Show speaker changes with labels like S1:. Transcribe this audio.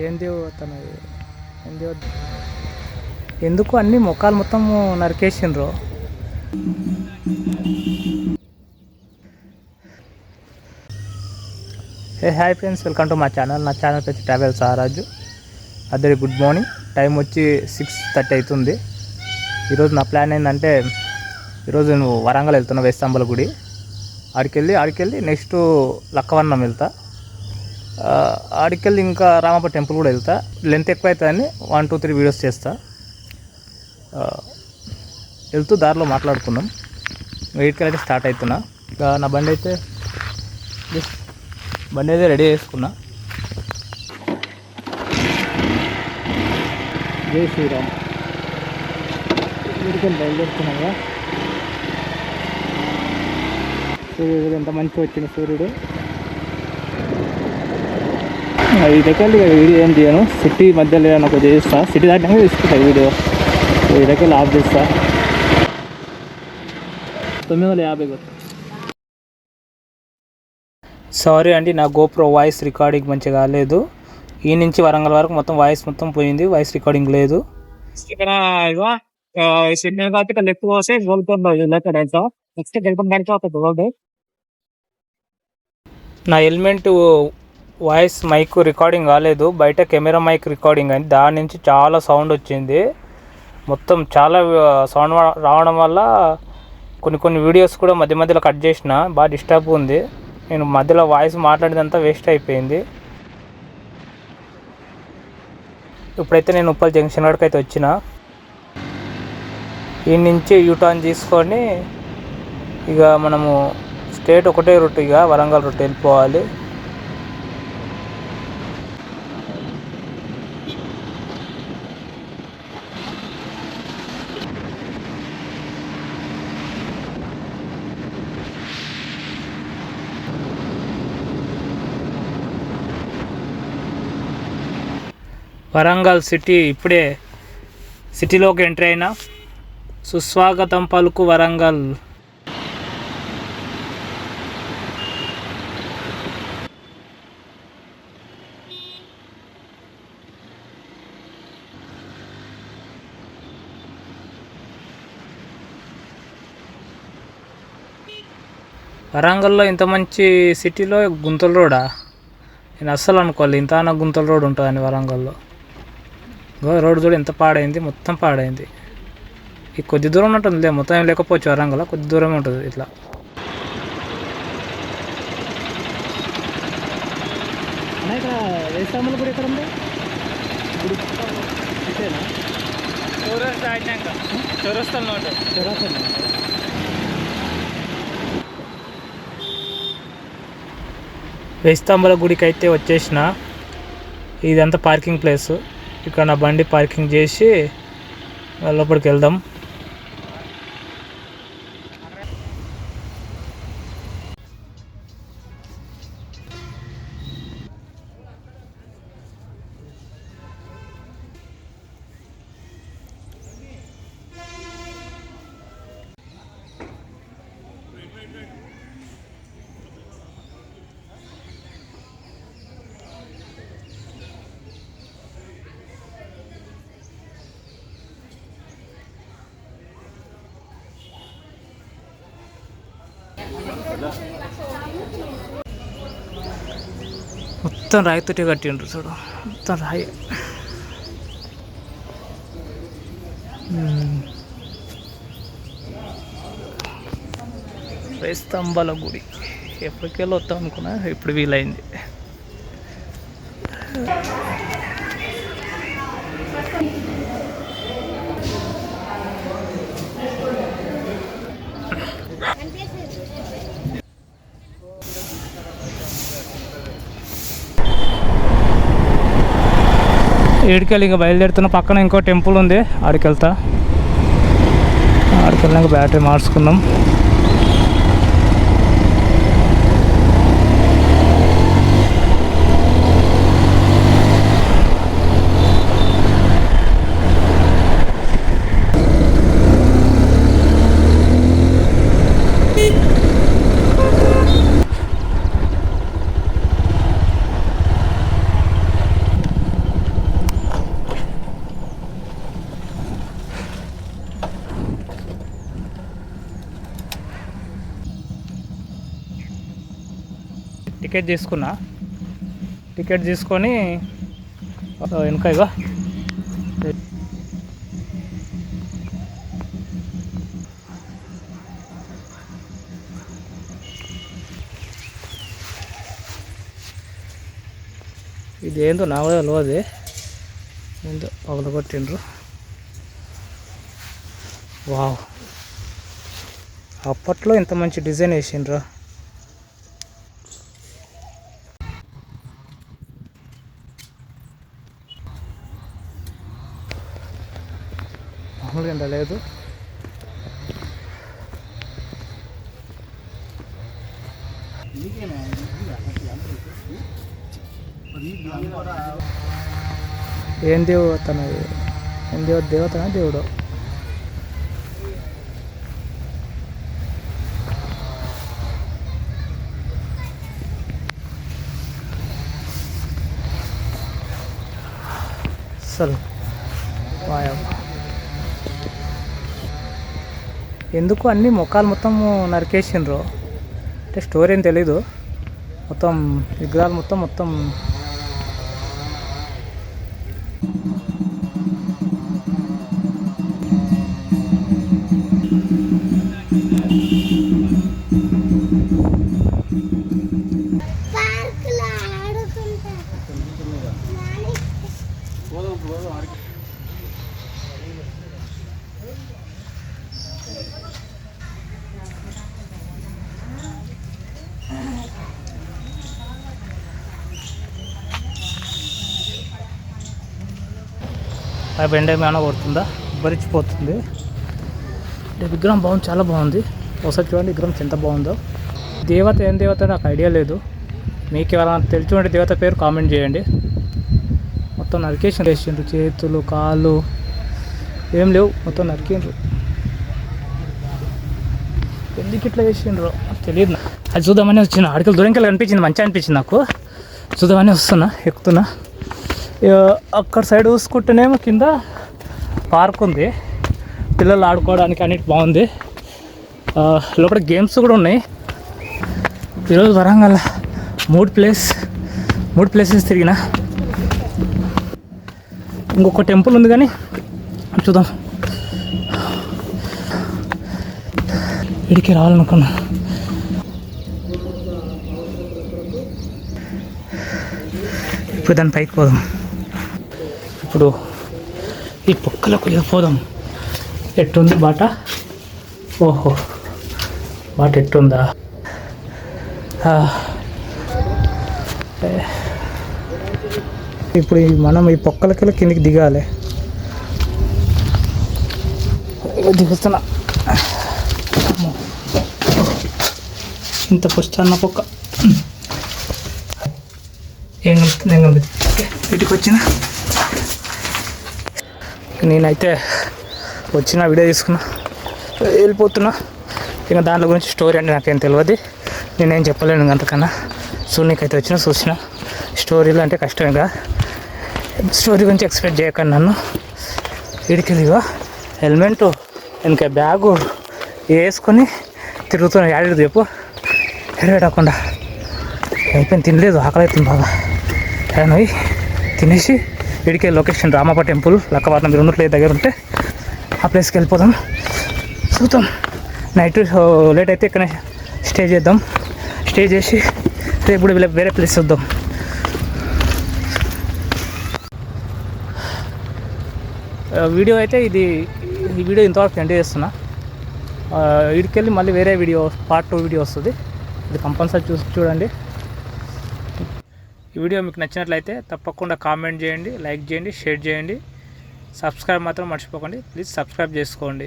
S1: ఏంది తను ఏంది ఎందుకు అన్ని మొక్కలు మొత్తం నరికేసిండ్రు. హాయ్ ఫ్రెండ్స్, వెల్కమ్ టు మా ఛానల్. నా ఛానల్ వచ్చి ట్రావెల్ సారాజు. అదే గుడ్ మార్నింగ్. టైం వచ్చి 6:30 అవుతుంది. ఈరోజు నా ప్లాన్ ఏంటంటే, ఈరోజు నేను వరంగల్ వెళ్తున్నా, వేస్తంబల గుడి. ఆడికెళ్ళి నెక్స్ట్ లక్కవన్నం వెళ్తా. ఆడికెళ్ళి ఇంకా రామప్ప టెంపుల్ కూడా వెళ్తా. లెంత్ ఎక్కువ అవుతుందని 1, 2, 3 వీడియోస్ చేస్తా. వెళ్తూ దారిలో మాట్లాడుకున్నాం. వెయిట్కెళ్ళి అయితే స్టార్ట్ అవుతున్నా. నా బండి అయితే రెడీ చేసుకున్నా. జై శ్రీరామ్. వీడికెళ్ళి బయలుదేరుతున్నాగా. సూర్యుడు ఎంత మంచిగా వచ్చింది సూర్యుడు. ఇదకెళ్ళి వీడియో ఏం చేయను, సిటీ మధ్యలో నాకు చేస్తా. సిటీ దాటినాక తీసుకుంటా వీడియో. ఇదకెళ్ళి ఆఫ్ చేస్తా. 950. సారీ అండి, నా గోప్రో వాయిస్ రికార్డింగ్ మంచిగా కాలేదు. ఈ నుంచి వరంగల్ వరకు మొత్తం వాయిస్ మొత్తం పోయింది, వాయిస్ రికార్డింగ్ లేదు. ఇక్కడ లెఫ్ట్ పోతే నెక్స్ట్ నా హెల్మెట్ వాయిస్ మైక్ రికార్డింగ్ కాలేదు, బయట కెమెరా మైక్ రికార్డింగ్ అయింది. దాని నుంచి చాలా సౌండ్ వచ్చింది. మొత్తం చాలా సౌండ్ రావడం వల్ల కొన్ని వీడియోస్ కూడా మధ్య మధ్యలో కట్ చేసిన. బాగా డిస్టర్బ్ ఉంది. నేను మధ్యలో వాయిస్ మాట్లాడేదంతా వేస్ట్ అయిపోయింది. ఇప్పుడైతే నేను ఉప్పల్ జంక్షన్ వరకు అయితే వచ్చిన. ఈ నుంచి యూటర్న్ తీసుకొని ఇక మనము స్టేట్ ఒకటే రూట్, ఇక వరంగల్ రూట్ వెళ్ళిపోవాలి. వరంగల్ సిటీ, ఇప్పుడే సిటీలోకి ఎంట్రీ అయినా. సుస్వాగతం పలుకు వరంగల్. వరంగల్లో ఇంత మంచి సిటీలో గుంతల రోడా? నేను అస్సలు అనుకోవాలి ఇంత గుంతల రోడ్ ఉంటుందని వరంగల్లో. రోడ్డు చూడు ఎంత పాడైంది, మొత్తం పాడైంది. ఈ కొద్ది దూరం ఉంటుంది, మొత్తం ఏం లేకపోవచ్చు. వరంగల్ కొద్ది దూరమే ఉంటుంది. ఇట్లా ఇక్కడ వేస్తామల గుడి ఎక్కడ ఉంది? వేస్తాంబల గుడికి అయితే వచ్చేసిన. ఇదంతా పార్కింగ్ ప్లేస్. ఇక్కడ నా బండి పార్కింగ్ చేసి లోపలికి వెళ్దాం. మొత్తం రాయితోటి కట్టిండ్రు చూడు, మొత్తం రాయి. వేస్తంబల గుడి ఎప్పటికెళ్ళి వస్తాం అనుకున్నా, ఇప్పుడు వీలైంది. ఏడికెళ్ళి ఇంకా బయలుదేరుతున్న. పక్కన ఇంకో టెంపుల్ ఉంది, ఆడికి వెళ్తా. ఆడికి వెళ్ళినాక బ్యాటరీ మార్చుకుందాం. టికెట్ తీసుకున్నా. టికెట్ తీసుకొని వెనక ఇగో ఇది ఏందో నా కూడా తెలియదు, ఏందో పగలగొట్టిండ్రు. వావ్, అప్పట్లో ఇంత మంచి డిజైన్ వేసిండ్రా. మామూలుగా ఎంత లేదు. ఏం దేవతన, ఏం దేవతనా దేవుడు? అసలు ఎందుకు అన్ని ముఖాలు మొత్తం నరికేసిండ్రు అంటే స్టోరీ ఏం తెలీదు. మొత్తం విగ్రహాలు మొత్తం ఆ బెండ ఏమైనా కొడుతుందా, భరిచిపోతుంది. విగ్రహం బాగుంది, చాలా బాగుంది. ఒకసారి చూడండి విగ్రహం ఎంత బాగుందో. దేవత ఏం దేవత నాకు ఐడియా లేదు. మీకు ఎవరైనా తెలిసి దేవత పేరు కామెంట్ చేయండి. మొత్తం నరికేషన్ వేసిండ్రు, చేతులు కాళ్ళు ఏం లేవు, మొత్తం నరికిండ్రు. ఎందుకు ఇట్లా వేసిండ్రు తెలియదు. అది చూద్దామని వచ్చిన, అడికలు దూరంకెళ్ళి అనిపించింది, మంచిగా అనిపించింది నాకు. చూద్దామని వస్తున్నా, ఎక్కుతున్నా. అక్కడ సైడ్ చూసుకుంటేనేమో కింద పార్క్ ఉంది, పిల్లలు ఆడుకోవడానికి అన్నిటి బాగుంది. లోపల గేమ్స్ కూడా ఉన్నాయి. ఈరోజు వరంగల్ మూడు ప్లేసెస్ తిరిగిన. ఇంకొక టెంపుల్ ఉంది కానీ చూద్దాం. ఇడికి రావాలనుకున్నా. ఇప్పుడు దాని పైకి పోదాం. ఇప్పుడు ఈ పొక్కలకు పోదాం. ఎట్టుంది బాట? ఓహో, బాట ఎట్టుందా? ఇప్పుడు మనం ఈ పొక్కలకి కిందికి దిగాలి. దిగుతున్నా. ఇంత పుస్తన్న పొక్క ఏం కలుపుతుంది. వీటికి వచ్చిన నేనైతే వచ్చిన వీడియో తీసుకున్నా, వెళ్ళిపోతున్నా. ఇంకా దాంట్లో గురించి స్టోరీ అంటే నాకేం తెలియదు, నేనేం చెప్పలేను అంతకన్నా. సో నీకైతే చూసిన స్టోరీలు అంటే కష్టమేగా, స్టోరీ గురించి ఎక్స్పెక్ట్ చేయకండి నన్ను. వీడికిదిగో హెల్మెట్ వెనక బ్యాగు వేసుకొని తిరుగుతున్నా. యాడేది చెప్పు, ఎడబెట్టకుండా. అయిపోయింది, తినలేదు, ఆకలి అవుతుంది బాగా. పోయి తినేసి వీడికి లొకేషన్ రామప్ప టెంపుల్ లక్కవారం మీరు ఉన్నట్లే దగ్గర ఉంటే ఆ ప్లేస్కి వెళ్ళిపోదాం. చూద్దాం, నైట్ లేట్ అయితే ఇక్కడ స్టే చేద్దాం. స్టే చేసి రేపు కూడా వేరే ప్లేస్ చూద్దాం. వీడియో అయితే ఈ వీడియో ఇంతవరకు ఎండ్ చేస్తున్నా. వీడికి వెళ్ళి మళ్ళీ వేరే వీడియో పార్ట్ 2 వీడియో వస్తుంది. ఇది కంపల్సరీ చూడండి. ఈ వీడియో మీకు నచ్చినట్లయితే తప్పకుండా కామెంట్ చేయండి, లైక్ చేయండి, షేర్ చేయండి. సబ్స్క్రైబ్ మాత్రం మర్చిపోకండి. ప్లీజ్ సబ్స్క్రైబ్ చేసుకోండి.